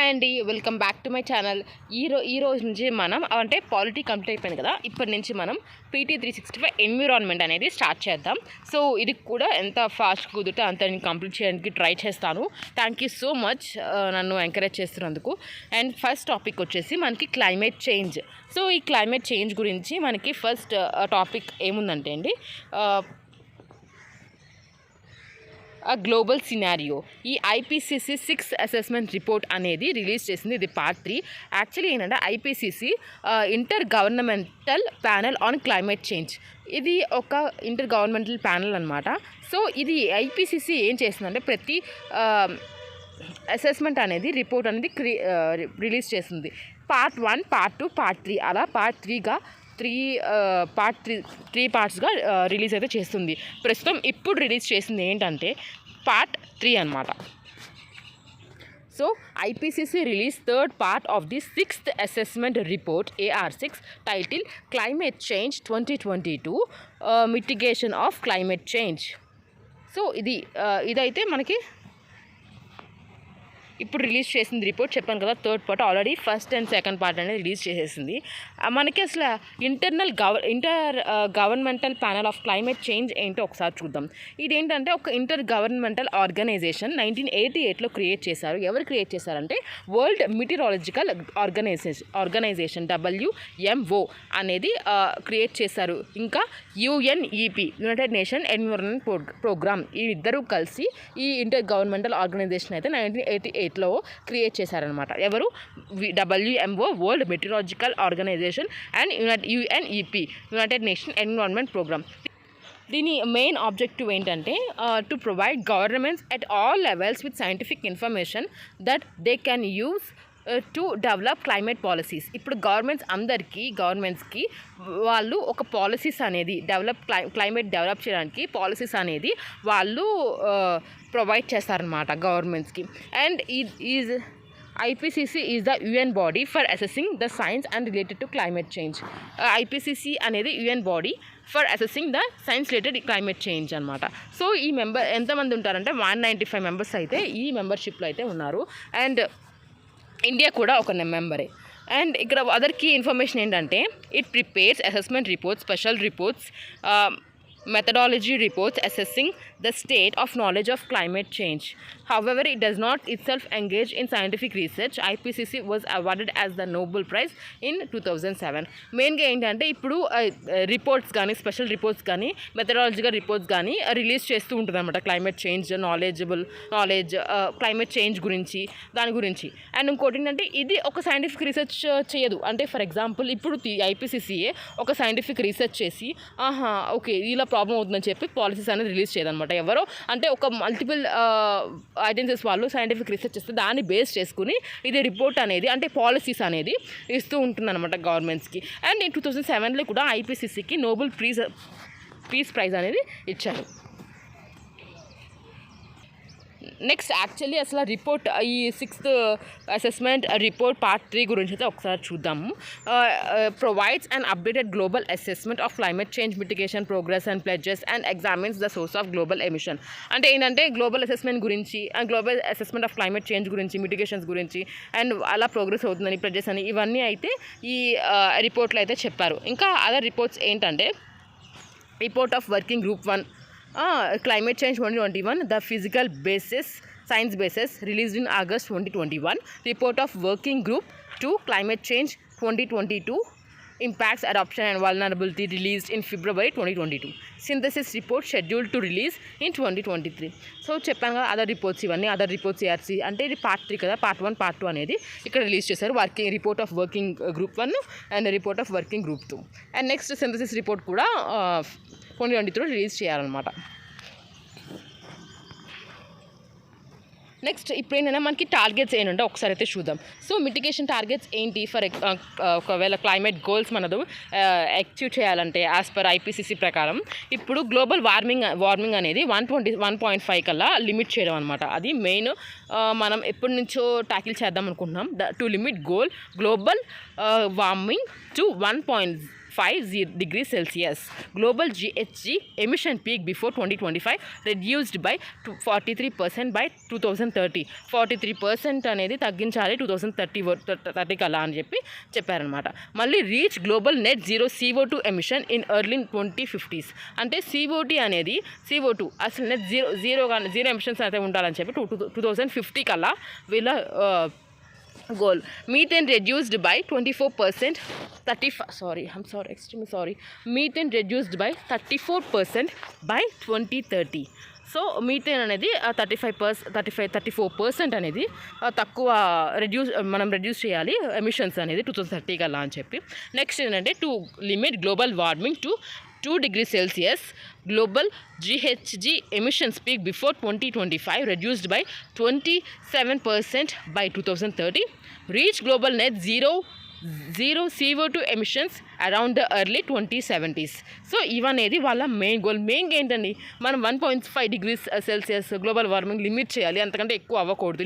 Hi అండి, welcome back to my channel. ఈ రోజు నుంచి మనం అంటే పాలిటీ కంప్లీట్ అయిపోయింది కదా, ఇప్పటి నుంచి మనం PT365 ఎన్విరాన్మెంట్ అనేది స్టార్ట్ చేద్దాం. సో ఇది కూడా ఎంత ఫాస్ట్ కుదిరితే అంత నేను కంప్లీట్ చేయడానికి ట్రై చేస్తాను. థ్యాంక్ యూ సో మచ్ నన్ను ఎంకరేజ్ చేస్తున్నందుకు. అండ్ ఫస్ట్ టాపిక్ వచ్చేసి మనకి క్లైమేట్ చేంజ్. సో ఈ క్లైమేట్ చేంజ్ గురించి మనకి ఫస్ట్ టాపిక్ ఏముందంటే అండి, గ్లోబల్ సినారియో. ఈ IPCC 6th అసెస్మెంట్ రిపోర్ట్ అనేది రిలీజ్ చేసింది. ఇది పార్ట్ 3. యాక్చువల్లీ ఏంటంటే IPCC inter governmental panel on climate change. ఇది ఒక ఇంటర్ గవర్నమెంటల్ ప్యానెల్ అనమాట. సో ఇది IPCC ఏం చేస్తుందంటే ప్రతి అసెస్మెంట్ అనేది రిపోర్ట్ అనేది రిలీజ్ చేస్తుంది. పార్ట్ 1, పార్ట్ 2, పార్ట్ 3 అలా పార్ట్ 3గా త్రీ పార్ట్స్గా రిలీజ్ అయితే చేస్తుంది. ప్రస్తుతం ఇప్పుడు రిలీజ్ చేసింది ఏంటంటే పార్ట్ 3 అనమాట. So IPCC release third part of the 6th assessment report AR6 title climate change 2022 mitigation of climate change. So ఇదైతే మనకి ఇప్పుడు రిలీజ్ చేసింది రిపోర్ట్. చెప్పాను కదా, third part already first and second part అనేది రిలీజ్ చేసేసింది. మనకి అసలు inter governmental panel of climate change ఏంటో ఒకసారి చూద్దాం. ఇదేంటంటే ఒక ఇంటర్ గవర్నమెంటల్ ఆర్గనైజేషన్ 1988లో క్రియేట్ చేశారు. ఎవరు క్రియేట్ చేశారంటే వరల్డ్ మెటీరాలజికల్ ఆర్గనైజేషన్ WMO అనేది క్రియేట్ చేశారు. ఇంకా UNEP united nation environment programme, ఈ ఇద్దరు కలిసి ఈ ఇంటర్ గవర్నమెంటల్ ఆర్గనైజేషన్ అయితే 1988లో క్రియేట్ చేశారనమాట. ఎవరు? WMO world meteorological organisation and UNEP united nation environment programme. దీని మెయిన్ ఆబ్జెక్టివ్ ఏంటంటే to provide governments at all levels with scientific information that they can use to develop climate policies. ఇప్పుడు గవర్నమెంట్స్కి వాళ్ళు ఒక policies అనేది climate develop చేయడానికి policies అనేది వాళ్ళు ప్రొవైడ్ చేస్తారనమాట గవర్నమెంట్స్కి. And IPCC is the UN body for assessing the science and related to climate change. IPCC అనేది UN body for assessing the science related climate change అనమాట. సో ఈ ఎంతమంది ఉంటారంటే 195 మెంబర్స్ అయితే ఈ మెంబర్షిప్లో అయితే ఉన్నారు. అండ్ ఇండియా కూడా ఒక మెంబరే. అండ్ ఇక్కడ అదర్ కీ ఇన్ఫర్మేషన్ ఏంటంటే it prepares assessment reports, special reports, methodology reports assessing the state of knowledge of climate change. However, it does not itself engage in scientific research. IPCC was awarded as the Nobel Prize in 2007. మెయిన్గా ఏంటంటే ఇప్పుడు reports కానీ special reports కానీ మెథడాలజికల్ reports కానీ release చేస్తూ ఉంటుంది అనమాట. Climate change knowledge climate change దాని గురించి. అండ్ ఇంకోటి ఏంటంటే ఇది ఒక సైంటిఫిక్ రీసెర్చ్ చేయదు. అంటే ఫర్ ఎగ్జాంపుల్ ఇప్పుడు IPCCయే ఒక సైంటిఫిక్ రీసెర్చ్ చేసి ఓకే ఇలా ప్రాబ్లం అవుతుందని చెప్పి పాలసీస్ అనేది రిలీజ్ చేయదనమాట. ఎవరో అంటే ఒక మల్టిపుల్ ఏజెన్సీస్ వాళ్ళు సైంటిఫిక్ రీసెర్చ్ చేస్తే దాన్ని బేస్ చేసుకుని ఇది రిపోర్ట్ అనేది అంటే పాలసీస్ అనేది ఇస్తూ ఉంటుందన్నమాట గవర్నమెంట్స్కి. అండ్ 2007లో కూడా IPCCకి నోబెల్ పీస్ ప్రైజ్ అనేది ఇచ్చారు. నెక్స్ట్ యాక్చువల్లీ అసలు రిపోర్ట్ ఈ 6th అసెస్మెంట్ రిపోర్ట్ పార్ట్ 3 గురించి అయితే ఒకసారి చూద్దాము. Provides and updated global assessment of climate change mitigation progress and pledges and examines the source of global emission. అంటే ఏంటంటే గ్లోబల్ అసెస్మెంట్ గురించి and global assessment of climate change గురించి, మిటిగేషన్స్ గురించి and అలా ప్రోగ్రెస్ అవుతుందని, ప్లెడ్జెస్ అని ఇవన్నీ అయితే ఈ రిపోర్ట్లో అయితే చెప్పారు. ఇంకా అదర్ రిపోర్ట్స్ ఏంటంటే report of working group 1 climate change 2021, the physical science basis released in August 2021. Report of working group 2 climate change 2022 impacts adoption and vulnerability released in February 2022. Synthesis report scheduled to release in 2023. So చెప్పాను కదా other reports, ఇవన్నీ other reports ARC అంటే ఇది part 3 కదా. Part 1 part 2 అనేది ఇక్కడ release చేశారు. Report of working group 1 and report of working group 2. And next synthesis report కూడా 2023 రిలీజ్ చేయాలన్నమాట. నెక్స్ట్ ఇప్పుడు ఏంటంటే మనకి టార్గెట్స్ ఏంటంటే ఒకసారి అయితే చూద్దాం. సో మిటిగేషన్ టార్గెట్స్ ఏంటి ఫర్ ఒకవేళ క్లైమేట్ గోల్స్ మనదు అచీవ్ చేయాలంటే యాజ్ పర్ IPCC ప్రకారం ఇప్పుడు గ్లోబల్ వార్మింగ్ అనేది 1.5 కల్లా లిమిట్ చేయడం అనమాట. అది మెయిన్ మనం ఎప్పటి నుంచో ట్యాకిల్ చేద్దాం అనుకుంటున్నాం. To limit global warming to 1.5 5 degrees Celsius. Global GHG emission peak before 2025 reduced by 43% by 2030. 43% అనేది తగ్గించాలి 2030 కల్లా అని చెప్పారనమాట. మళ్ళీ reach global net zero CO2 emission in early 2050s. అంటే CO2 అసలు నెట్ జీరో ఎమిషన్స్ అయితే ఉండాలని చెప్పి 2050 కల్లా వీళ్ళ goal. Methane reduced by 24%. Methane reduced by 34% by 2030. So methane అనేది 34% అనేది తక్కువ మనం రెడ్యూస్ చేయాలి ఎమిషన్స్ అనేది 2030 కల్లా అని చెప్పి. నెక్స్ట్ ఏంటంటే to limit global warming to 2 degrees Celsius, global GHG emissions peak before 2025 reduced by 27% by 2030. Reach global net zero CO2 emissions around the early 2070s. So ఇవనేది వాళ్ళ మెయిన్ గోల్. మెయిన్గా ఏంటండి, మనం 1.5 degrees Celsius global warming limit చేయాలి, అంతకంటే ఎక్కువ అవ్వకూడదు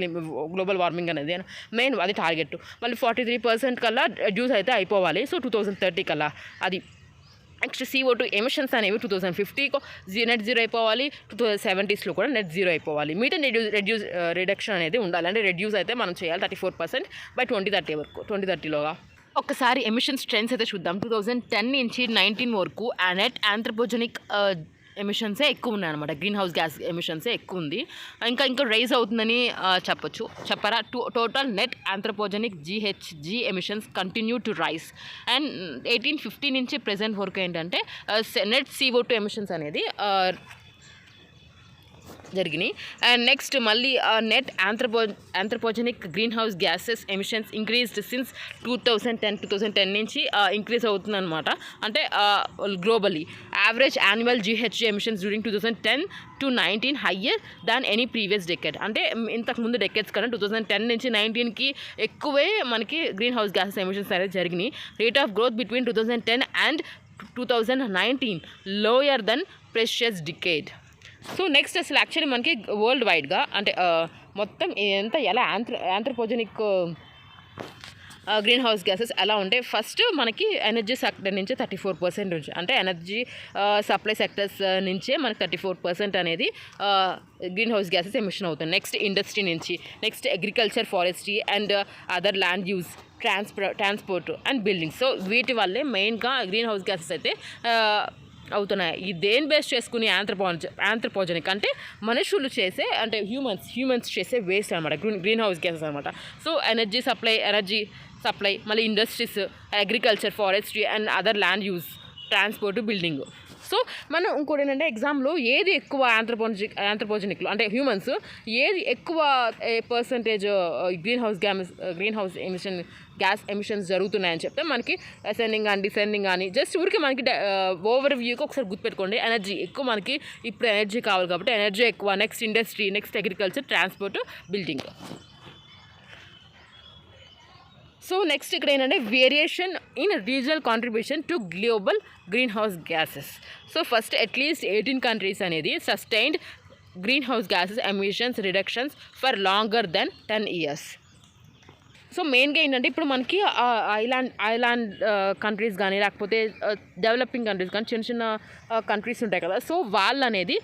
global warming అనేది మెయిన్ అది టార్గెట్. మళ్ళీ 43% కల్లా రెడ్యూస్ అయితే అయిపోవాలి. సో 2030 కల్లా అది. నెక్స్ట్ CO2 ఎమిషన్స్ అనేవి 2050 నెట్ జీరో అయిపోవాలి, 2070స్లో కూడా నెట్ జీరో అయిపోవాలి. మీథేన్ రిడక్షన్ అనేది ఉండాలి, అంటే రెడ్యూస్ అయితే మనం చేయాలి 34% బై 2030 వరకు 2030లోగా. ఒకసారి ఎమిషన్స్ ట్రెండ్స్ అయితే చూద్దాం. 2010 నుంచి 19 వరకు నెట్ ఆంథ్రోపోజెనిక్ ఎమిషన్సే ఎక్కువ ఉన్నాయన్నమాట. గ్రీన్ హౌస్ గ్యాస్ ఎమిషన్సే ఎక్కువ ఉంది. ఇంకా రైజ్ అవుతుందని చెప్పారా. Total net anthropogenic GHG emissions continue to rise. And 1850 నుంచి ప్రెజెంట్ వరకు ఏంటంటే నెట్ CO2 ఎమిషన్స్ అనేది జరిగినాయి. అండ్ నెక్స్ట్ మళ్ళీ net anthropogenic green house gases emissions increased since 2010 నుంచి ఇంక్రీజ్ అవుతుందన్నమాట. అంటే globally average annual GHG emissions during 2010 to 19 higher than any previous decade. అంటే ఇంతకుముందు డెకేడ్స్ కన్నా 2010 నుంచి 19కి ఎక్కువే మనకి గ్రీన్ హౌస్ గ్యాసెస్ ఎమిషన్స్ అనేది జరిగినాయి. Rate of growth between 2010 and 2019 lower then precious decade. So next అసలు యాక్చువల్లీ మనకి వరల్డ్ వైడ్గా అంటే మొత్తం ఎలా ఆంథ్రోపోజెనిక్ గ్రీన్ హౌస్ గ్యాసెస్ ఎలా ఉంటాయి. ఫస్ట్ మనకి ఎనర్జీ సెక్టర్ నుంచి 34% నుంచి, అంటే ఎనర్జీ సప్లై సెక్టర్స్ నుంచే మనకి 34% అనేది గ్రీన్ హౌస్ గ్యాసెస్ ఎమిషన్ అవుతుంది. నెక్స్ట్ ఇండస్ట్రీ నుంచి, next agriculture, forestry and other land use, transport and buildings. So వీటి వల్లే మెయిన్గా గ్రీన్ హౌస్ గ్యాసెస్ అయితే అవుతున్నాయి. ఈ దేని బేస్ చేసుకుని ఆంథ్రోపోజెనిక్ అంటే మనుషులు చేసే, అంటే హ్యూమన్స్ చేసే వేస్ట్ అనమాట గ్రీన్ హౌస్ గ్యాసెస్ అనమాట. సో ఎనర్జీ సప్లై మళ్ళీ industries, agriculture, forestry and other land use, transport, building. So మనం ఇంకోటి ఏంటంటే ఎగ్జామ్లో ఏది ఎక్కువ ఆంథ్రోపోజెనిక్లో అంటే హ్యూమన్స్ ఏది ఎక్కువ percentage green house gas emissions జరుగుతున్నాయని చెప్తే మనకి అసెండింగ్ కానీ డిసెండింగ్ కానీ జస్ట్ ఊరికి మనకి ఓవర్ వ్యూకి ఒకసారి గుర్తుపెట్టుకోండి. ఎనర్జీ ఎక్కువ, మనకి ఇప్పుడు ఎనర్జీ కావాలి కాబట్టి ఎనర్జీ ఎక్కువ, next industry, next agriculture, transport, building. So next ఇక్కడ ఏంటంటే variation in regional contribution to global greenhouse gases. So first at least 18 countries అనేది sustained greenhouse gases emissions reductions for longer than 10 years. So మెయిన్గా ఏంటంటే ఇప్పుడు మనకి island countries కానీ లేకపోతే developing countries కానీ చిన్న కంట్రీస్ ఉంటాయి కదా. సో వాళ్ళు అనేది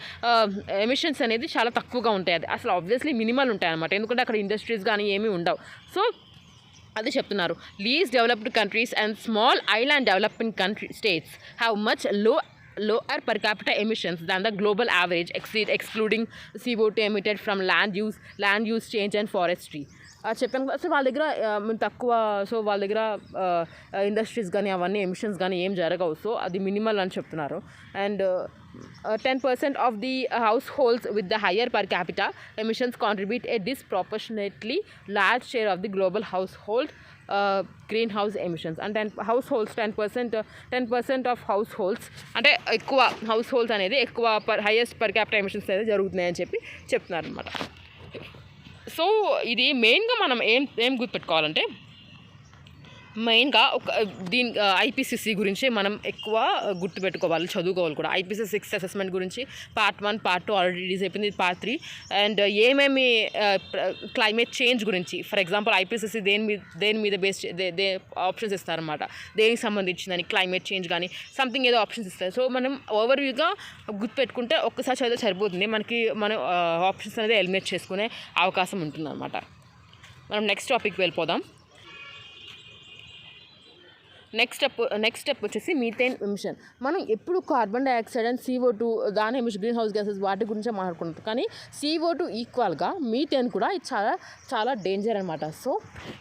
ఎమిషన్స్ అనేది చాలా తక్కువగా ఉంటాయి. అది అసలు ఆబ్వియస్లీ మినిమల్ ఉంటాయి అనమాట, ఎందుకంటే అక్కడ ఇండస్ట్రీస్ కానీ ఏమీ ఉండవు. సో అది చెప్తున్నారు. Least developed countries and small island developing states have much lower per capita emissions than the global average, excluding CO2 emitted from land use change and forestry. చెప్పాను కదా. సో వాళ్ళ దగ్గర తక్కువ, సో వాళ్ళ దగ్గర ఇండస్ట్రీస్ కానీ అవన్నీ ఎమిషన్స్ కానీ ఏం జరగవు. సో అది మినిమల్ అని చెప్తున్నారు. And 10% of the households with the higher per capita emissions contribute a disproportionately large share of the global household greenhouse emissions. And 10% of households అంటే ఎక్కువ హౌస్ అనేది ఎక్కువ హైయెస్ట్ పర్ క్యాపిటల్ ఎమిషన్స్ అనేది జరుగుతున్నాయని చెప్తున్నారు అనమాట. సో ఇది మెయిన్గా మనం ఏం గుర్తుపెట్టుకోవాలంటే మెయిన్గా దీని ఐపీసీసీ గురించి మనం ఎక్కువ గుర్తుపెట్టుకోవాలి, చదువుకోవాలి కూడా. ఐపీసీ 6 అసెస్మెంట్ గురించి పార్ట్ 1 పార్ట్ 2 ఆల్రెడీ రిలీజ్ అయిపోయింది, పార్ట్ 3. అండ్ ఏమేమి క్లైమేట్ చేంజ్ గురించి, ఫర్ ఎగ్జాంపుల్ ఐపీసీసీ దేని మీద బేస్ ఆప్షన్స్ ఇస్తారన్నమాట, దేనికి సంబంధించిందని, క్లైమేట్ చేంజ్ కానీ సంథింగ్ ఏదో ఆప్షన్స్ ఇస్తారు. సో మనం ఓవర్వ్యూగా గుర్తుపెట్టుకుంటే ఒక్కసారి చదివితే సరిపోతుంది, మనకి మనం ఆప్షన్స్ అనేది ఎలిమినేట్ చేసుకునే అవకాశం ఉంటుందన్నమాట. మనం నెక్స్ట్ టాపిక్ వెళ్ళిపోదాం. నెక్స్ట్ స్టెప్ వచ్చేసి మీథేన్ ఎమిషన్. మనం ఎప్పుడు కార్బన్ డైఆక్సైడ్ అండ్ CO2 దాని ఎమిషన్, గ్రీన్ హౌస్ గ్యాసెస్ వాటి గురించే మాట్లాడుకుంటాం. కానీ CO2 ఈక్వల్గా మీథేన్ కూడా ఇది చాలా చాలా డేంజర్ అనమాట. సో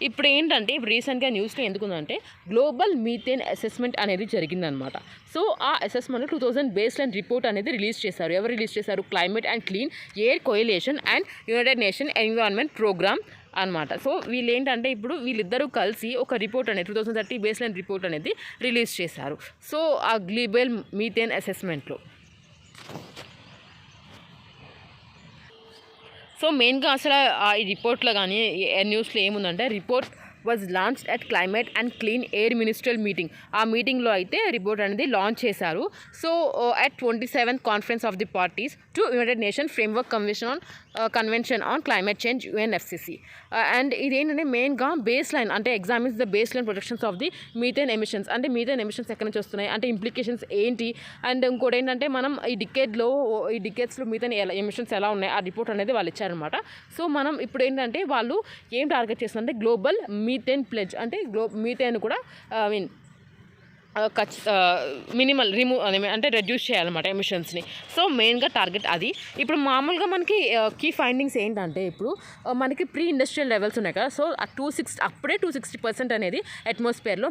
ఇప్పుడు ఏంటంటే రీసెంట్గా న్యూస్లో ఎందుకుందంటే గ్లోబల్ మీథేన్ అసెస్మెంట్ అనేది జరిగిందనమాట. సో ఆ అసెస్మెంట్ 2000 బేస్ లైన్ రిపోర్ట్ అనేది రిలీజ్ చేశారు. ఎవరు రిలీజ్ చేశారు? Climate and clean air coalition and united nation environment programme అనమాట. సో వీళ్ళు ఏంటంటే ఇప్పుడు వీళ్ళిద్దరూ కలిసి ఒక రిపోర్ట్ అనేది 2030 బేస్ లైన్ రిపోర్ట్ అనేది రిలీజ్ చేశారు. సో ఆ గ్లోబల్ మీథేన్ అసెస్మెంట్లో సో మెయిన్గా అసలు ఈ రిపోర్ట్లో కానీ న్యూస్లో ఏముందంటే report was launched at climate and clean air ministerial meeting. ఆ మీటింగ్లో అయితే రిపోర్ట్ అనేది లాంచ్ చేశారు. So at 27th conference of the parties to United nation framework convention on climate change UNFCCC. And ఇదేంటంటే మెయిన్గా బేస్ లైన్ అంటే examines the base line protections of the methane emissions. అంటే methane emissions ఎక్కడి నుంచి వస్తున్నాయి, అంటే implications ఏంటి, and ఇంకోటి ఏంటంటే మనం ఈ డికేట్స్లో మీథేన్ ఎమిషన్స్ ఎలా ఉన్నాయి, ఆ రిపోర్ట్ అనేది వాళ్ళు ఇచ్చారనమాట. సో మనం ఇప్పుడు ఏంటంటే వాళ్ళు ఏం టార్గెట్ చేస్తున్నారంటే గ్లోబల్ మీథేన్ ప్లెడ్జ్, అంటే మీథేన్ కూడా మినిమల్ అంటే రెడ్యూస్ చేయాలన్నమాట ఎమిషన్స్ని. సో మెయిన్గా టార్గెట్ అది. ఇప్పుడు మామూలుగా మనకి కీ ఫైండింగ్స్ ఏంటంటే ఇప్పుడు మనకి ప్రీ ఇండస్ట్రియల్ లెవెల్స్ ఉన్నాయి కదా. సో అప్పుడే 260% అనేది అట్మాస్ఫియర్లో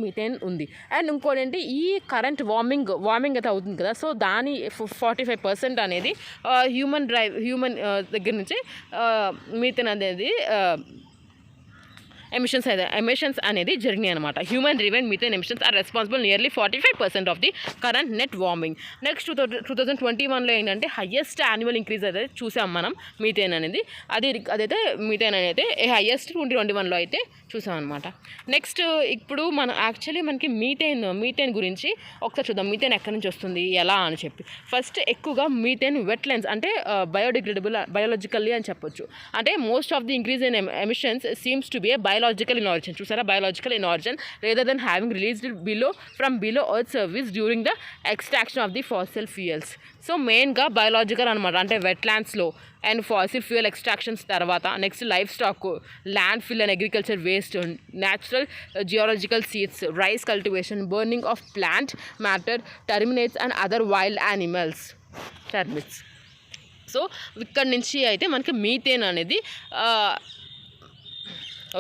మీథేన్ ఉంది. అండ్ ఇంకోటి ఏంటి, ఈ కరెంట్ వార్మింగ్ అయితే అవుతుంది కదా. సో దాని 45% అనేది హ్యూమన్ దగ్గర నుంచి మీథేన్ అనేది ఎమిషన్స్ అనేది జరిగినాయి అనమాట. Human driven methane emissions are responsible nearly 45% of the current net warming. Next 2021లో ఏంటంటే హయ్యెస్ట్ యాన్యువల్ ఇంక్రీజ్ అయితే చూసాం మనం మీథేన్ అనేది. అదైతే మీథేన్ అనేది హయ్యెస్ట్ 2021లో అయితే చూసాం అనమాట. నెక్స్ట్ ఇప్పుడు మనకి మీథేన్ గురించి ఒకసారి చూద్దాం. మీథేన్ ఎక్కడి నుంచి వస్తుంది, ఎలా అని చెప్పి. ఫస్ట్ ఎక్కువగా మీథేన్ వెట్లెండ్స్ అంటే బయోలాజికల్లీ అని చెప్పొచ్చు. అంటే most of the increase in emissions seems to be A biological in origin. చూసారా, biological in origin rather than having released from below earth surface during the extraction of the fossil fuels. So మెయిన్గా biological అనమాట, అంటే వెట్లాండ్స్లో and fossil fuel extractions తర్వాత next livestock, landfill and agriculture waste, natural geological seeds, rice cultivation, burning of plant matter, terminates and other wild animals termites. So ఇక్కడ నుంచి అయితే మనకి methane అనేది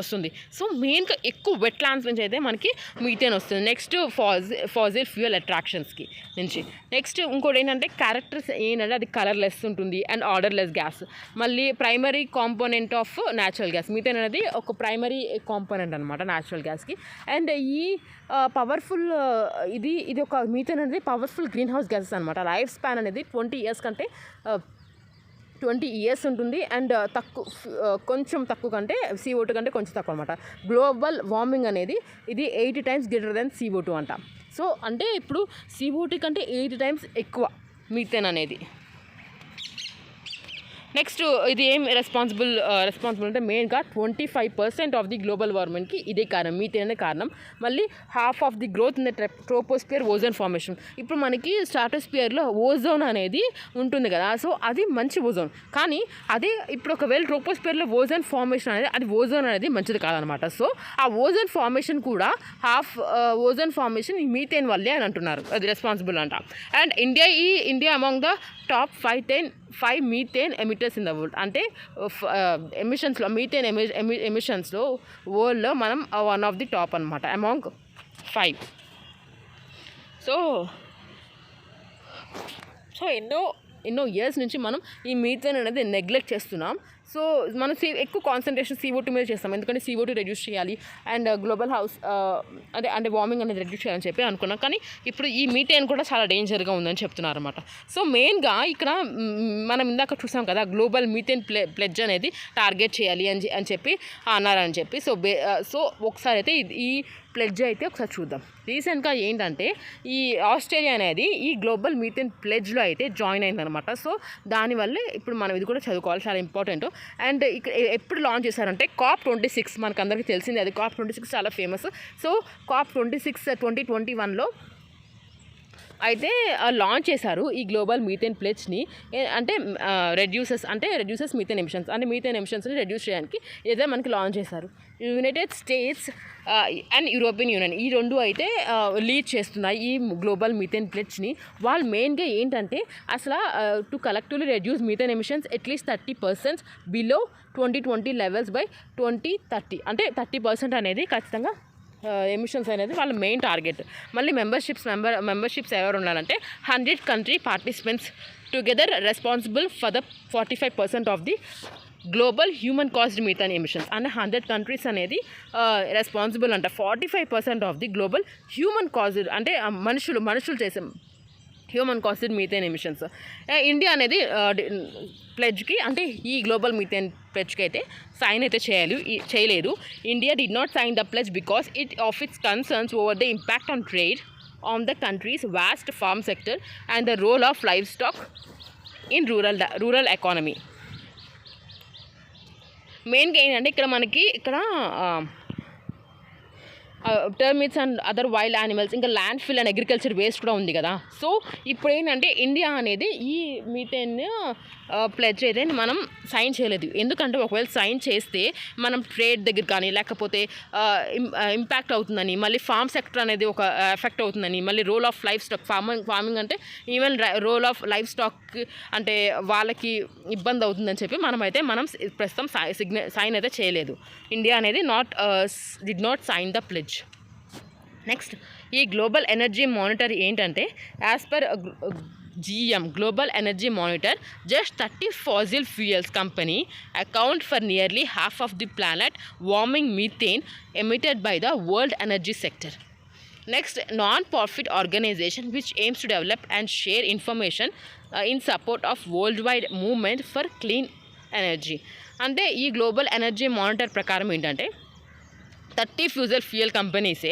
వస్తుంది. సో మెయిన్గా ఎక్కువ వెట్లాండ్స్ నుంచి అయితే మనకి మీథేన్ వస్తుంది. నెక్స్ట్ ఫాసిల్ ఫ్యూయల్ అట్రాక్షన్స్కి నుంచి. నెక్స్ట్ ఇంకోటి ఏంటంటే క్యారెక్టర్స్ ఏంటంటే అది కలర్లెస్ ఉంటుంది అండ్ ఆర్డర్లెస్ గ్యాస్. మళ్ళీ primary component of natural gas. Methane అనేది ఒక ప్రైమరీ కాంపోనెంట్ అనమాట న్యాచురల్ గ్యాస్కి. అండ్ ఈ పవర్ఫుల్ ఇది ఒక మీథేన్ అనేది పవర్ఫుల్ గ్రీన్ హౌస్ గ్యాసెస్ అనమాట. లైఫ్ స్పాన్ అనేది 20 years కంటే 20 years ఉంటుంది. అండ్ కొంచెం తక్కువ కంటే CO2 కంటే కొంచెం తక్కువ అనమాట. గ్లోబల్ వార్మింగ్ అనేది ఇది 80 times గ్రేటర్ దెన్ CO2 అంట. సో అంటే ఇప్పుడు CO2 కంటే 80 times ఎక్కువ మీథేన్ అనేది. నెక్స్ట్ ఇది ఏం రెస్పాన్సిబుల్ అంటే మెయిన్గా 25% ఆఫ్ ది గ్లోబల్ వార్మింగ్కి ఇదే కారణం, మీథేన్ అనే కారణం. మళ్ళీ half of the growth in the troposphere ozone formation. ఇప్పుడు మనకి స్ట్రాటోస్పియర్లో ఓజోన్ అనేది ఉంటుంది కదా. సో అది మంచి ఓజోన్. కానీ అదే ఇప్పుడు ఒకవేళ ట్రోపోస్పియర్లో ఓజోన్ ఫార్మేషన్ అనేది అది ఓజోన్ అనేది మంచిది కాదనమాట. సో ఆ ఓజోన్ ఫార్మేషన్ కూడా హాఫ్ ఓజోన్ ఫార్మేషన్ ఈ మీథేన్ వల్లే అని అంటున్నారు, అది రెస్పాన్సిబుల్ అంట. And India among the top 5 methane emitters in the world. అంటే ఎమిషన్స్లో మీథేన్ ఎమిషన్స్లో వరల్డ్లో మనం వన్ ఆఫ్ ది టాప్ అనమాట అమాంగ్ 5. సో ఎన్నో ఇయర్స్ నుంచి మనం ఈ మీథేన్ అనేది నెగ్లెక్ట్ చేస్తున్నాం. సో మనం ఎక్కువ కాన్సన్ట్రేషన్ CO2 మీద చేస్తాం, ఎందుకంటే CO2 రెడ్యూస్ చేయాలి అండ్ గ్లోబల్ హౌస్ అంటే వార్మింగ్ అనేది రెడ్యూస్ చేయాలని చెప్పి అనుకున్నాం. కానీ ఇప్పుడు ఈ మీథేన్ కూడా చాలా డేంజర్గా ఉందని చెప్తున్నారు అనమాట. సో మెయిన్గా ఇక్కడ మనం ఇందాక చూసాం కదా, గ్లోబల్ మీథేన్ ప్లెడ్జ్ అనేది టార్గెట్ చేయాలి అని చెప్పి అన్నారని చెప్పి. సో ఒకసారి అయితే ఈ ప్లెడ్జ్ అయితే ఒకసారి చూద్దాం. రీసెంట్గా ఏంటంటే ఈ ఆస్ట్రేలియా అనేది ఈ గ్లోబల్ మీథేన్ ప్లెడ్జ్లో అయితే జాయిన్ అయిందనమాట. సో దానివల్లే ఇప్పుడు మనం ఇది కూడా చదువుకోవాలి, చాలా ఇంపార్టెంట్. అండ్ ఇక్కడ ఎప్పుడు లాంచ్ చేశారంటే COP26, మనకు అందరికీ తెలిసింది అది. COP26 చాలా ఫేమస్. సో COP26 2021లో అయితే లాంచ్ చేశారు ఈ గ్లోబల్ మీథేన్ ప్లెడ్జ్ని. అంటే రెడ్యూసెస్ మీథేన్ ఎమిషన్స్, అంటే మీథేన్ ఎమిషన్స్ని రెడ్యూస్ చేయడానికి ఏదైతే మనకి లాంచ్ చేశారు. United States and European Union ఈ రెండు అయితే లీడ్ చేస్తున్నాయి ఈ గ్లోబల్ మీథేన్ ప్లెడ్జ్ని. వాళ్ళు మెయిన్గా ఏంటంటే అసలు to collectively reduce methane emissions at least 30% below 2020 levels by 2030. అంటే 30% అనేది ఖచ్చితంగా ఎమిషన్స్ అనేది వాళ్ళ మెయిన్ టార్గెట్. మళ్ళీ మెంబర్షిప్స్ ఎవరు ఉండాలంటే 100 country participants together responsible for the 45% of the global human caused methane emissions. అంటే 100 కంట్రీస్ అనేది రెస్పాన్సిబుల్ అంట 45% of the global human caused, అంటే మనుషులు చేసే human caused methane emissions. India అనేది ప్లెడ్జ్కి, అంటే ఈ గ్లోబల్ మీథేన్ ప్లెడ్జ్కి అయితే సైన్ అయితే చేయలేదు. India did not sign the pledge because of its concerns over the impact on trade on the countries vast farm sector and the role of livestock in rural economy. మెయిన్గా ఏంటంటే ఇక్కడ termites and other wild animals, ఇంకా landfill and agriculture waste కూడా ఉంది కదా. So ఇప్పుడు ఏంటంటే India అనేది ఈ మీథేన్ ప్లెడ్జ్ అయితే మనం సైన్ చేయలేదు. ఎందుకంటే ఒకవేళ సైన్ చేస్తే మనం ట్రేడ్ దగ్గర కానీ లేకపోతే ఇంపాక్ట్ అవుతుందని, మళ్ళీ ఫార్మ్ సెక్టర్ అనేది ఒక ఎఫెక్ట్ అవుతుందని, మళ్ళీ role of livestock farming అంటే even role of livestock అంటే వాళ్ళకి ఇబ్బంది అవుతుందని చెప్పి మనం ప్రస్తుతం సైన్ అయితే చేయలేదు. ఇండియా అనేది did not sign the pledge. Next ఈ గ్లోబల్ ఎనర్జీ మానిటర్ ఏంటంటే as per GM Global Energy Monitor, just 30 fossil fuels company account for nearly half of the planet warming methane emitted by the world energy sector. Next, non-profit organization which aims to develop and share information in support of worldwide movement for clean energy. అంటే ఈ global energy monitor ప్రకారం ఏంటంటే 30 fuel కంపెనీసే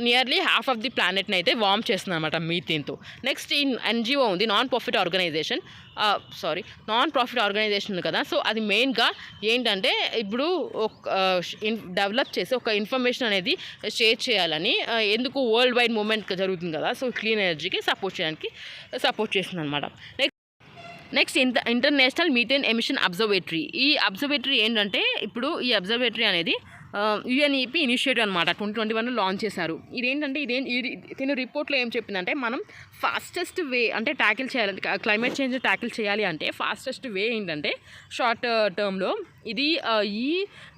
nearly half of the ప్లానెట్ని అయితే warm చేస్తుంది అనమాట మీథేన్తో. నెక్స్ట్ ఈ NGO ఉంది, నాన్ ప్రాఫిట్ ఆర్గనైజేషన్ ఉంది కదా. సో అది మెయిన్గా ఏంటంటే ఇప్పుడు డెవలప్ చేసి ఒక ఇన్ఫర్మేషన్ అనేది షేర్ చేయాలని, ఎందుకు వరల్డ్ వైడ్ మూవ్మెంట్ జరుగుతుంది కదా. సో క్లీన్ ఎనర్జీకి సపోర్ట్ చేస్తుంది అనమాట. Next international methane emission observatory. ఈ అబ్జర్వేటరీ ఏంటంటే ఇప్పుడు ఈ అబ్జర్వేటరీ అనేది UNEP ఇనిషియేటివ్ అనమాట. 2021లో లాంచ్ చేశారు. ఇదేంటంటే దీని రిపోర్ట్లో ఏం చెప్పిందంటే మనం ఫాస్టెస్ట్ వే అంటే ట్యాకిల్ చేయాలి, క్లైమేట్ చేంజ్ ట్యాకిల్ చేయాలి అంటే ఫాస్టెస్ట్ వే ఏంటంటే షార్ట్ టర్మ్లో ఇది ఈ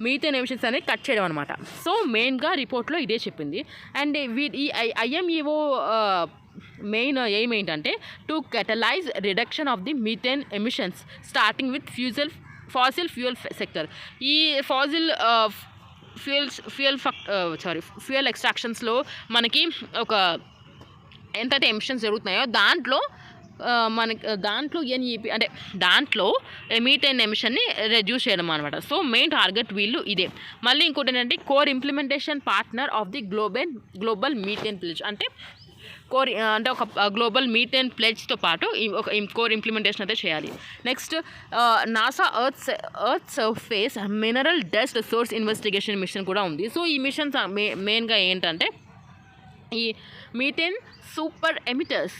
మీథేన్ ఎమిషన్స్ అనేది కట్ చేయడం అనమాట. సో మెయిన్గా రిపోర్ట్లో ఇదే చెప్పింది. అండ్ ఈ IMEO మెయిన్ ఎయిమ్ ఏంటంటే to catalyse reduction of the methane emissions starting with fossil fuel sector. ఈ ఫ్యూయల్ ఎక్స్ట్రాక్షన్స్లో మనకి ఒక ఎంతైతే ఎమిషన్స్ జరుగుతున్నాయో దాంట్లో NEP అంటే దాంట్లో మీథేన్ ఎమిషన్ని రెడ్యూస్ చేయడం అనమాట. సో మెయిన్ టార్గెట్ వీళ్ళు ఇదే. మళ్ళీ ఇంకోటి ఏంటంటే core implementation partner of the global methane pledge. అంటే ఒక గ్లోబల్ మీథేన్ ప్లెడ్జ్తో పాటు ఒక కోర్ ఇంప్లిమెంటేషన్ అయితే చేయాలి. Next NASA earth surface mineral dust source investigation mission కూడా ఉంది. సో ఈ మిషన్స్ మెయిన్గా ఏంటంటే ఈ methane super emitters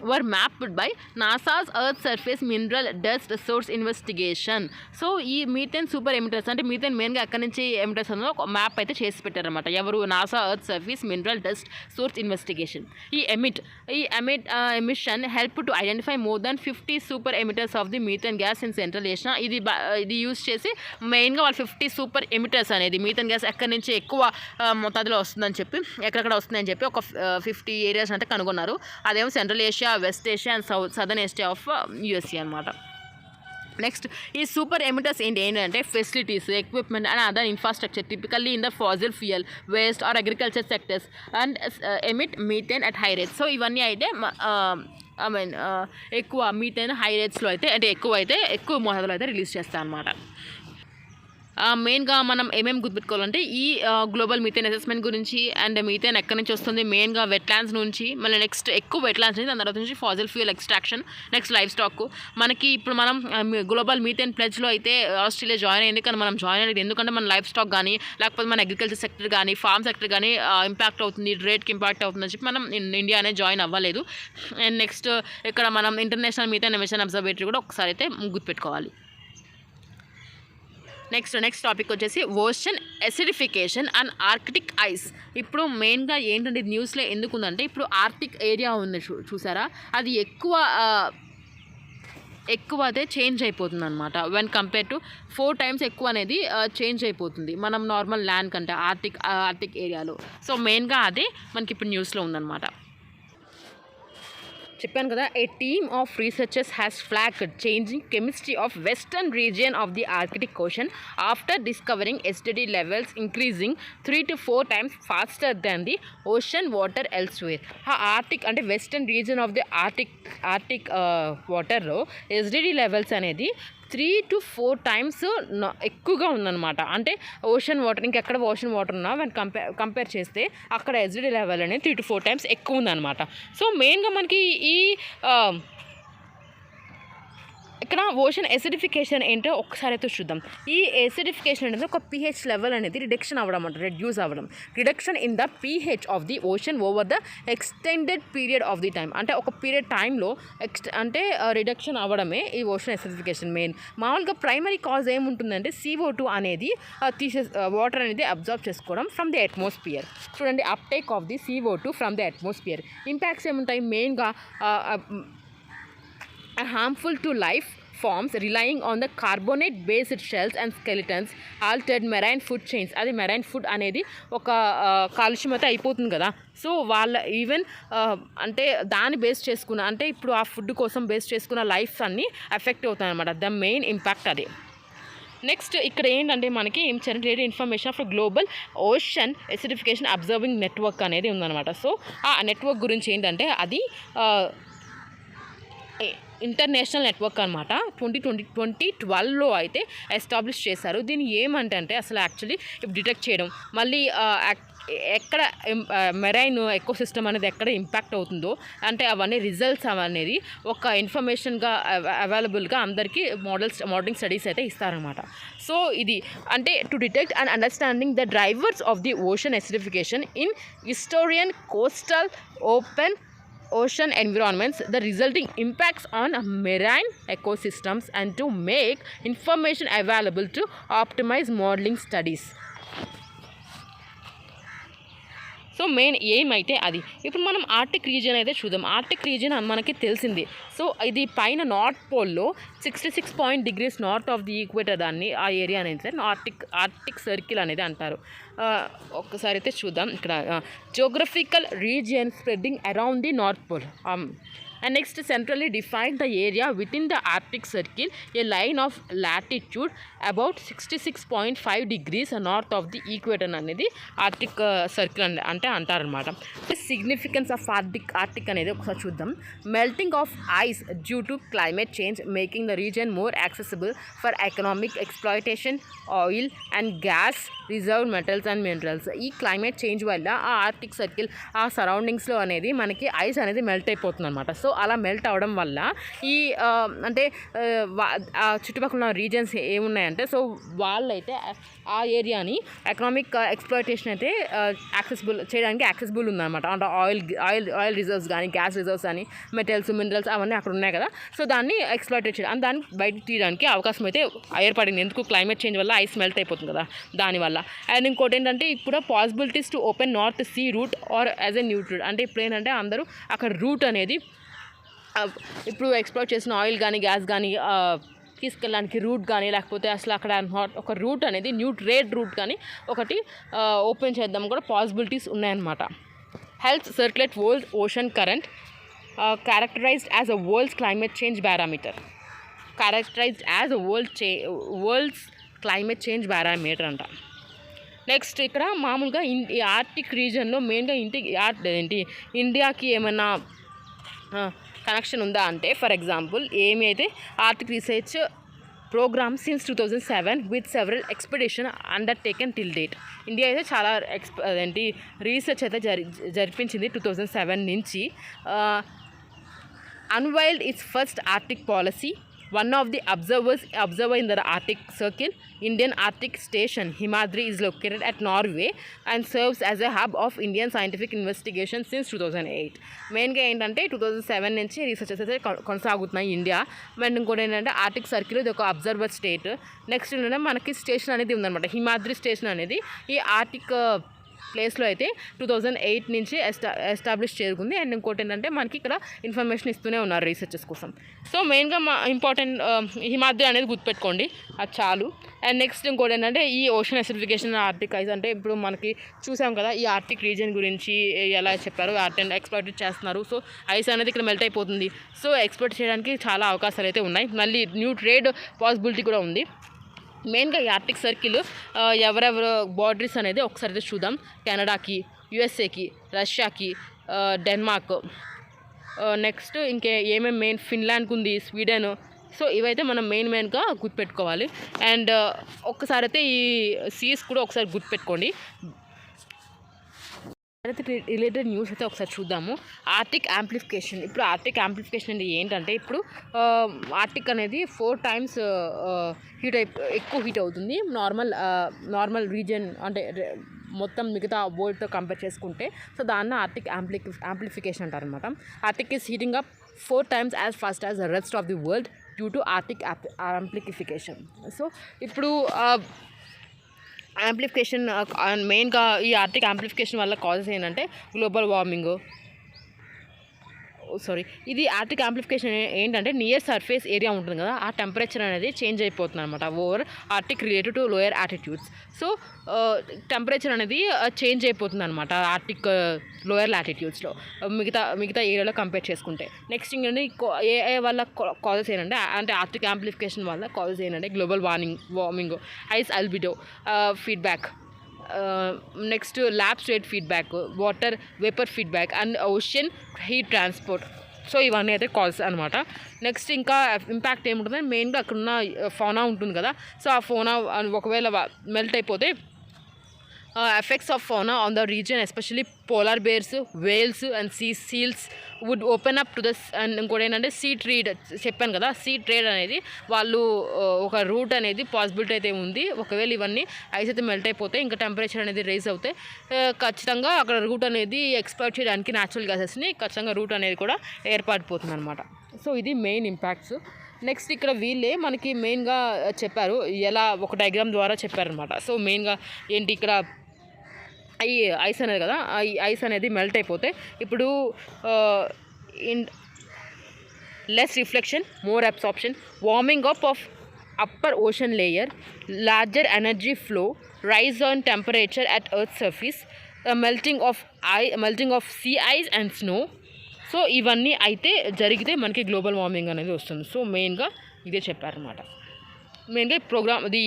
were mapped by NASA's Earth Surface Mineral Dust Source Investigation. So ఈ మీథేన్ సూపర్ ఎమిటర్స్ అంటే మీథేన్ మెయిన్గా అక్కడి నుంచి ఎమిటర్స్ అన్న ఒక మ్యాప్ అయితే చేసి పెట్టారనమాట. ఎవరు? NASA earth surface mineral dust source investigation. ఈ emission help to identify more than 50 super emitters of the methane gas in central Asia. ఇది యూజ్ చేసి మెయిన్గా వాళ్ళు 50 సూపర్ ఎమిటర్స్ అనేది మీథేన్ గ్యాస్ ఎక్కడి నుంచి ఎక్కువ మోతాదులో వస్తుందని చెప్పి ఎక్కడెక్కడ వస్తుందని చెప్పి ఒక 50 ఏరియాస్ అంటే కనుగొన్నారు. అదేమో central Asia, west Asia and southern Asia of USA అనమాట. నెక్స్ట్ ఈ సూపర్ ఎమిటర్స్ ఏంటంటే facilities, equipment and other infrastructure typically in the Faasil fuel, waste are agriculture sectors and emit methane at high rates. So ఇవన్నీ అయితే ఎక్కువ methane high రేట్స్లో అయితే అంటే ఎక్కువ మోతాదులో అయితే రిలీజ్ చేస్తాను అనమాట. మెయిన్గా మనం ఏమేమి గుర్తుపెట్టుకోవాలంటే ఈ గ్లోబల్ మీథేన్ అసెస్మెంట్ గురించి అండ్ మీథేన్ ఎక్కడి నుంచి వస్తుంది, మెయిన్గా వెట్లాండ్స్ నుంచి, మళ్ళీ నెక్స్ట్ ఎక్కువ వెట్లాండ్స్ నుంచి, దాని తర్వాత నుంచి Faasil fuel extraction, next life stock. మనకి ఇప్పుడు మనం గ్లోబల్ మీథేన్ ప్లెడ్జ్లో అయితే ఆస్ట్రేలియా జాయిన్ అయింది, కానీ మనం జాయిన్ అయ్యేది ఎందుకంటే మన లైఫ్ స్టాక్ కానీ లేకపోతే మన అగ్రికల్చర్ సెక్టర్ కానీ ఫార్మ్ సెక్టర్ కానీ ఇంపాక్ట్ అవుతుంది, రేట్కి ఇంపాక్ట్ అవుతుందని చెప్పి మనం ఇండియా అనేది జాయిన్ అవ్వలేదు. అండ్ నెక్స్ట్ ఇక్కడ మనం ఇంటర్నేషనల్ మీథేన్ ఎమిషన్ అబ్జర్వేటరీ కూడా ఒకసారి అయితే గుర్తుపెట్టుకోవాలి. నెక్స్ట్ టాపిక్ వచ్చేసి ocean acidification and Arctic ice. ఇప్పుడు మెయిన్గా ఏంటంటే న్యూస్లో ఎందుకు ఉందంటే ఇప్పుడు ఆర్టిక్ ఏరియా ఉంది చూసారా, అది ఎక్కువ అయితే చేంజ్ అయిపోతుంది అనమాట. వెన్ కంపేర్ టు 4 times ఎక్కువ అనేది చేంజ్ అయిపోతుంది మనం నార్మల్ ల్యాండ్ కంటే ఆర్టిక్ ఏరియాలో. సో మెయిన్గా అదే మనకి ఇప్పుడు న్యూస్లో ఉందన్నమాట. చెప్పాను కదా, a team of researchers has flagged changing chemistry of western region of the Arctic ocean after discovering STD levels increasing 3 to 4 times faster than the ocean water elsewhere. Arctic అంటే western region of the Arctic వాటర్లో SDD levels అనేది 3 to 4 times ఎక్కువగా ఉందన్నమాట. అంటే ocean water ఇంకెక్కడ ocean water ఉన్నా మనం compare చేస్తే అక్కడ ఎస్డిడి లెవెల్ అనేది 3 to 4 times ఎక్కువ ఉందన్నమాట. సో మెయిన్గా మనకి ఈ ఇక్కడ ఓషన్ ఎసిడిఫికేషన్ ఏంటో ఒకసారి అయితే చూద్దాం. ఈ ఎసిడిఫికేషన్ అనేది ఒక pH లెవెల్ అనేది రెడ్యూస్ అవ్వడం, reduction in the pH of the ocean over the extended period of the time. అంటే ఒక పీరియడ్ టైంలో రిడక్షన్ అవ్వడమే ఈ ఓషన్ ఎసిడిఫికేషన్ మెయిన్. మామూలుగా ప్రైమరీ కాజ్ ఏముంటుందంటే CO2 అనేది వాటర్ అనేది అబ్జర్వ్ చేసుకోవడం ఫ్రమ్ ది అట్మాస్ఫియర్. చూడండి, uptake of the CO2 from the atmosphere. Impacts ఏముంటాయి మెయిన్గా harmful to life forms relying on the carbonate based shells and skeletons, altered marine food chains. అది marine food అనేది ఒక కాలుష్యం అయితే అయిపోతుంది కదా. సో వాళ్ళ ఈవెన్ అంటే దాన్ని బేస్ చేసుకున్న అంటే ఇప్పుడు ఆ ఫుడ్ కోసం బేస్ చేసుకున్న లైఫ్స్ అన్నీ ఎఫెక్ట్ అవుతాయి అనమాట. ద మెయిన్ ఇంపాక్ట్ అదే. నెక్స్ట్ ఇక్కడ ఏంటంటే మనకి radio information of global ocean acidification observing network అనేది ఉందన్నమాట. సో ఆ నెట్వర్క్ గురించి ఏంటంటే అది ఇంటర్నేషనల్ నెట్వర్క్ అనమాట. 2012లో అయితే ఎస్టాబ్లిష్ చేశారు. దీన్ని ఏమంటే అసలు యాక్చువల్లీ ఇప్పుడు డిటెక్ట్ చేయడం, మళ్ళీ ఎక్కడ మెరైన్ ఎకోసిస్టమ్ అనేది ఎక్కడ ఇంపాక్ట్ అవుతుందో అంటే అవన్నీ రిజల్ట్స్ అనేది ఒక ఇన్ఫర్మేషన్గా అవైలబుల్గా అందరికీ మోడలింగ్ స్టడీస్ అయితే ఇస్తారనమాట. సో ఇది అంటే to detect and understanding the drivers of the ocean acidification in historian coastal open ocean environments, the resulting impacts on marine ecosystems, and to make information available to optimize modeling studies. So main ఏమైతే అది. ఇప్పుడు మనం Arctic region అయితే చూద్దాం. Arctic region మనకి తెలిసింది. So ఇది పైన నార్త్ పోల్లో 66 degrees north of the equator, దాన్ని ఆ ఏరియా అనేది ఆర్టిక్ సర్కిల్ అనేది అంటారు. ఒక్కసారి అయితే చూద్దాం. ఇక్కడ geographical region spreading around the North Pole. And next, centrally define the area within the Arctic Circle, a line of latitude about 66.5 degrees north of the equator అనేది ఆర్టిక్ సర్కిల్ అంటే అంటారనమాట. Significance of Arctic అనేది ఒకసారి చూద్దాం. Melting of ice due to climate change making the region more accessible for economic exploitation, oil and gas reserve metals and minerals. ఈ climate change వల్ల ఆ Arctic circle ఆ సరౌండింగ్స్లో అనేది మనకి ఐస్ అనేది మెల్ట్ అయిపోతుంది అనమాట. సో అలా మెల్ట్ అవడం వల్ల ఈ అంటే చుట్టుపక్కల ఉన్న రీజన్స్ ఏమున్నాయంటే సో వాళ్ళైతే ఆ ఏరియాని ఎకనామిక్ ఎక్స్ప్లాయిటేషన్ అయితే చేయడానికి యాక్సెసిబుల్ ఉందన్నమాట. అంటే ఆయిల్ రిజర్వ్స్ కానీ గ్యాస్ రిజర్వ్స్ కానీ మెటల్స్ మినరల్స్ అవన్నీ అక్కడ ఉన్నాయి కదా. సో దాన్ని ఎక్స్ప్లాయిటేట్ చేయడం దాన్ని బయటకు తీయడానికి అవకాశం అయితే ఏర్పడింది. ఎందుకు క్లైమేట్ చేంజ్ వల్ల ఐస్ మెల్ట్ అయిపోతుంది కదా దానివల్ల. అండ్ ఇంకోటి ఏంటంటే ఇప్పుడు possibilities to open North Sea route or as a new route. అంటే ఇప్పుడు ఏంటంటే అందరూ అక్కడ రూట్ అనేది ఇప్పుడు ఎక్స్ప్లోర్ చేసిన ఆయిల్ కానీ గ్యాస్ కానీ తీసుకెళ్ళడానికి రూట్ కానీ లేకపోతే అసలు అక్కడ ఒక రూట్ అనేది న్యూ ట్రేడ్ రూట్ కానీ ఒకటి ఓపెన్ చేద్దాం కూడా పాసిబిలిటీస్ ఉన్నాయన్నమాట. Health circulate world ocean current characterised as a world's climate change parameter. Characterised as world's climate change parameter అంట. నెక్స్ట్ ఇక్కడ మామూలుగా ఈ ఆర్టిక్ రీజన్లో మెయిన్గా ఇండియాకి ఏమైనా కనెక్షన్ ఉందా అంటే, ఫర్ ఎగ్జాంపుల్ ఏమి అయితే Arctic research programme since 2007 with several expedition undertaken till date. India అయితే చాలా రీసెర్చ్ అయితే జరిపించింది 2007 నుంచి. Unveiled its first Arctic policy. One of the observer in the Arctic Circle, Indian Arctic Station, Himadri, is located at Norway and serves as a hub of Indian scientific investigation since 2008. మెయిన్గా ఏంటంటే 2007 నుంచి researches అయితే కొనసాగుతున్నాయి India. And ఇంకోటి ఏంటంటే Arctic circle ఇది ఒక observer state. Next ఏంటంటే మనకి స్టేషన్ అనేది ఉందన్నమాట, హిమాద్రి స్టేషన్ అనేది ఈ ఆర్టిక్ ప్లేస్లో అయితే 2008 నుంచి ఎస్టాబ్లిష్ చేరుకుంది. అండ్ ఇంకోటి ఏంటంటే మనకి ఇక్కడ ఇన్ఫర్మేషన్ ఇస్తూనే ఉన్నారు రీసెర్చెస్ కోసం. సో మెయిన్గా ఇంపార్టెంట్ హిమాద్రి అనేది గుర్తుపెట్టుకోండి, అది చాలు. అండ్ నెక్స్ట్ ఇంకోటి ఏంటంటే ఈ ఓషన్ ఎసిడిఫికేషన్ ఆర్టిక్ ఐస్ అంటే ఇప్పుడు మనకి చూసాం కదా ఈ ఆర్టిక్ రీజియన్ గురించి ఎలా చెప్పారు, ఎక్స్ప్లోర్ చేస్తున్నారు. సో ఐస్ అనేది ఇక్కడ మెల్ట్ అయిపోతుంది. సో ఎక్స్ప్లోర్ చేయడానికి చాలా అవకాశాలు అయితే ఉన్నాయి. మళ్ళీ న్యూ ట్రేడ్ పాసిబిలిటీ కూడా ఉంది. మెయిన్గా ఈ ఆర్టిక్ సర్కిల్ ఎవరెవరు బార్డరీస్ అనేది ఒకసారి అయితే చూద్దాం. కెనడాకి, యుఎస్ఏకి, రష్యాకి, డెన్మార్క్, నెక్స్ట్ ఇంకే ఏమేమి మెయిన్ ఫిన్లాండ్కి ఉంది, స్వీడన్. సో ఇవైతే మనం మెయిన్గా గుర్తుపెట్టుకోవాలి. అండ్ ఒక్కసారి అయితే ఈ సీస్ కూడా ఒకసారి గుర్తుపెట్టుకోండి. అయితే రిలేటెడ్ న్యూస్ అయితే ఒకసారి చూద్దాము. Arctic amplification. ఇప్పుడు ఆర్టిక్ యాంప్లిఫికేషన్ అంటే ఏంటంటే ఇప్పుడు ఆర్టిక్ అనేది 4 times ఎక్కువ హీట్ అవుతుంది నార్మల్ రీజియన్ అంటే మొత్తం మిగతా వరల్డ్తో కంపేర్ చేసుకుంటే. సో దాన్ని ఆర్టిక్ యాంప్లిఫికేషన్ అంటారు అనమాట. Arctic is heating up 4 times as fast as the rest of the world due to Arctic amplification. So ఇప్పుడు యాంప్లిఫికేషన్ మెయిన్గా ఈ ఆర్టిక్ యాంప్లిఫికేషన్ వల్ల కాజెస్ ఏంటంటే గ్లోబల్ వార్మింగ్. ఇది ఆర్టిక్ యాంప్లిఫికేషన్ ఏంటంటే నియర్ సర్ఫేస్ ఏరియా ఉంటుంది కదా, ఆ టెంపరేచర్ అనేది చేంజ్ అయిపోతుంది అనమాట over Arctic related to lower attitudes. So temperature అనేది చేంజ్ అయిపోతుంది అనమాట ఆర్టిక్ లోయర్ లాటిట్యూడ్స్లో మిగతా ఏరియాలో కంపేర్ చేసుకుంటే. నెక్స్ట్ ఇంకంటే ఏ వల్ల కాజెస్ ఏంటంటే అంటే ఆర్టిక్ యాంప్లిఫికేషన్ వల్ల కాజెస్ ఏంటంటే global warming, ice albedo feedback, next lapse rate feedback, water vapour feedback and ocean heat transport. So ఇవన్నీ అయితే కాల్స్ అనమాట. నెక్స్ట్ ఇంకా ఇంపాక్ట్ ఏముంటుందంటే మెయిన్గా అక్కడున్న ఫౌనా ఉంటుంది కదా, సో ఆ ఫౌనా ఒకవేళ మెల్ట్ అయిపోతే effects of fauna on the region especially polar bears, whales and seals would open up to the. అండ్ ఇంకోటి ఏంటంటే సీ ట్రేడ్ చెప్పాను కదా, సీ ట్రేడ్ అనేది వాళ్ళు ఒక రూట్ అనేది పాసిబిలిటీ అయితే ఉంది. ఒకవేళ ఇవన్నీ ఐస్ అయితే మెల్ట్ అయిపోతే ఇంకా టెంపరేచర్ అనేది రైజ్ అవుతే ఖచ్చితంగా అక్కడ రూట్ అనేది ఎక్స్ప్లోర్ చేయడానికి న్యాచురల్ గ్యాసెస్ని ఖచ్చితంగా రూట్ అనేది కూడా ఏర్పడిపోతుంది అనమాట. సో ఇది మెయిన్ ఇంపాక్ట్స్. నెక్స్ట్ ఇక్కడ వీళ్ళే మనకి మెయిన్గా చెప్పారు, ఎలా ఒక డయాగ్రామ్ ద్వారా చెప్పారనమాట. సో మెయిన్గా ఏంటి ఇక్కడ ఈ ఐస్ అనేది కదా, ఈ ఐస్ అనేది మెల్ట్ అయిపోతే ఇప్పుడు less reflection, more absorption, warming up of upper ocean layer, larger energy flow, rise on temperature at earth surface, melting of sea ice and snow. So ఇవన్నీ అయితే జరిగితే మనకి గ్లోబల్ వార్మింగ్ అనేది వస్తుంది. సో మెయిన్గా ఇదే చెప్పారనమాట. మెయిన్గా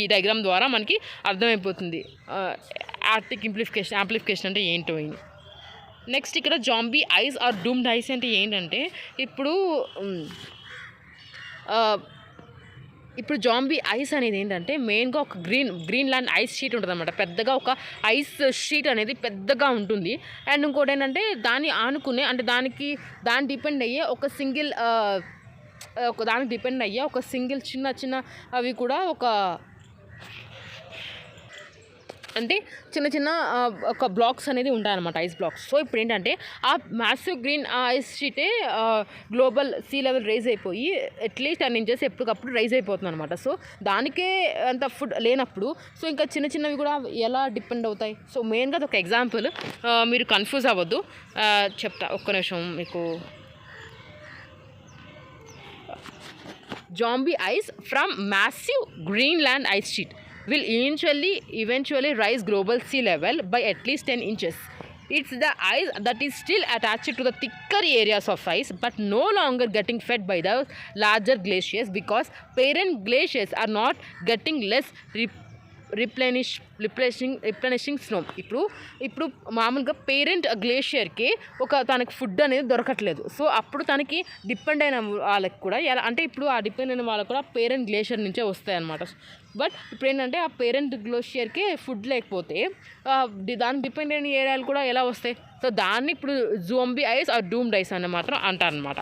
ఈ డయాగ్రామ్ ద్వారా మనకి అర్థమైపోతుంది ఆర్టిక్ యాంప్లిఫికేషన్ అంటే ఏంటో. నెక్స్ట్ ఇక్కడ zombie ice or doomed ice అంటే ఏంటంటే ఇప్పుడు జాంబీ ఐస్ అనేది ఏంటంటే మెయిన్గా ఒక గ్రీన్లాండ్ ఐస్ షీట్ ఉంటుంది అనమాట. పెద్దగా ఒక ఐస్ షీట్ అనేది పెద్దగా ఉంటుంది. అండ్ ఇంకోటి ఏంటంటే దాన్ని ఆనుకునే అంటే దాన్ని డిపెండ్ అయ్యే ఒక సింగిల్ చిన్న అవి కూడా అంటే చిన్న ఒక బ్లాక్స్ అనేది ఉంటాయన్నమాట, ఐస్ బ్లాక్స్. సో ఇప్పుడు ఏంటంటే ఆ మ్యాసివ్ గ్రీన్ ఐస్ షీటే గ్లోబల్ సీ లెవెల్ రైజ్ అయిపోయి అట్లీస్ట్ 10 inches ఎప్పటికప్పుడు రైజ్ అయిపోతుంది అనమాట. సో దానికే అంత ఫుడ్ లేనప్పుడు సో ఇంకా చిన్నవి కూడా ఎలా డిపెండ్ అవుతాయి. సో మెయిన్గా ఒక ఎగ్జాంపుల్, మీరు కన్ఫ్యూజ్ అవ్వద్దు, చెప్తా ఒక్క నిమిషం మీకు. Zombie ice from massive Greenland ice sheet will eventually rise global sea level by at least 10 inches. It's the ice that is still attached to the thicker areas of ice but no longer getting fed by the larger glaciers because parent glaciers are not getting less replenishing snow. ఇప్పుడు మామూలుగా parent గ్లేషియర్కి తనకి food అనేది దొరకట్లేదు. So అప్పుడు తనకి depend అయిన వాళ్ళకి కూడా ఎలా అంటే ఇప్పుడు ఆ డిపెండ్ అయిన వాళ్ళకి కూడా పేరెంట్ గ్లేషియర్ నుంచే వస్తాయి అన్నమాట. బట్ ఇప్పుడు ఏంటంటే ఆ పేరెంట్ గ్లేషియర్కి ఫుడ్ లేకపోతే దానికి డిపెండ్ అయిన ఏరియాలు కూడా ఎలా వస్తాయి. సో దాన్ని ఇప్పుడు zombie ice or doomed ice అని మాత్రం అంటారనమాట.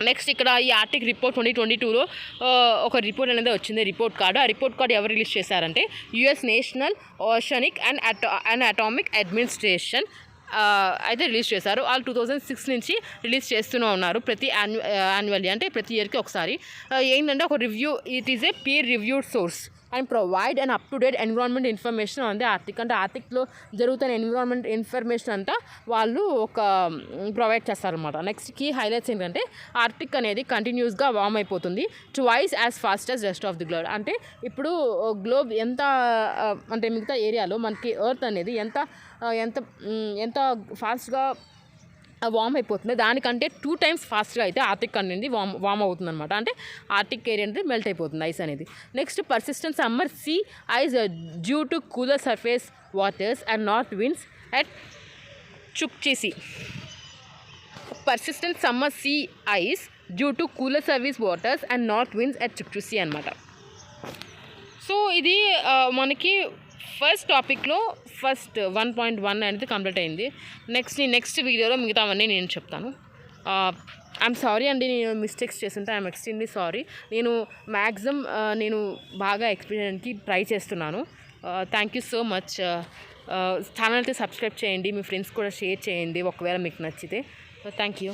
నెక్స్ట్ ఇక్కడ ఈ ఆర్టిక్ రిపోర్ట్ 2022లో ఒక రిపోర్ట్ అనేది వచ్చింది, రిపోర్ట్ కార్డు. ఆ రిపోర్ట్ కార్డు ఎవరు రిలీజ్ చేశారంటే US national oceanic and atomic administration అయితే రిలీజ్ చేశారు. వాళ్ళు 2006 నుంచి రిలీజ్ చేస్తూనే ఉన్నారు ప్రతి యాన్యువల్లీ, అంటే ప్రతి ఇయర్కి ఒకసారి. ఏంటంటే ఒక review, it is a peer reviewed source and provide and up to date environment information on the Arctic. అంటే ఆర్టిక్లో జరుగుతున్న ఎన్విరాన్మెంట్ ఇన్ఫర్మేషన్ అంతా వాళ్ళు ప్రొవైడ్ చేస్తారనమాట. నెక్స్ట్ కీ హైలైట్స్ ఏంటంటే ఆర్టిక్ అనేది కంటిన్యూస్గా వార్మ్ అయిపోతుంది twice as fast as rest of the globe. అంటే ఇప్పుడు గ్లోబ్ ఎంత అంటే మిగతా ఏరియాలో మనకి ఎర్త్ అనేది ఎంత ఫాస్ట్గా వార్మ్ అయిపోతుంది, దానికంటే 2 times ఫాస్ట్గా అయితే ఆర్టిక్ అనేది వార్మ్ అవుతుంది అనమాట. అంటే ఆర్టిక్ ఏరియా అనేది మెల్ట్ అయిపోతుంది ఐస్ అనేది. Next persistent summer sea ice due to cooler surface waters and north winds at Chukchi. Persistent summer sea ice due to cooler surface waters and north winds at Chukchi అనమాట. So ఇది మనకి first టాపిక్లో first 1.1 అనేది complete అయింది. Next వీడియోలో మిగతావన్నీ నేను చెప్తాను. ఐఎమ్ సారీ అండి, నేను మిస్టేక్స్ చేస్తుంటే ఐఎమ్ ఎక్స్ట్రీమ్లీ సారీ. నేను మ్యాక్సిమం నేను బాగా ఎక్స్పీరియన్స్కి ట్రై చేస్తున్నాను. Thank you so much. ఛానల్కి సబ్స్క్రైబ్ చేయండి, మీ ఫ్రెండ్స్ కూడా షేర్ చేయండి ఒకవేళ మీకు నచ్చితే. Thank you.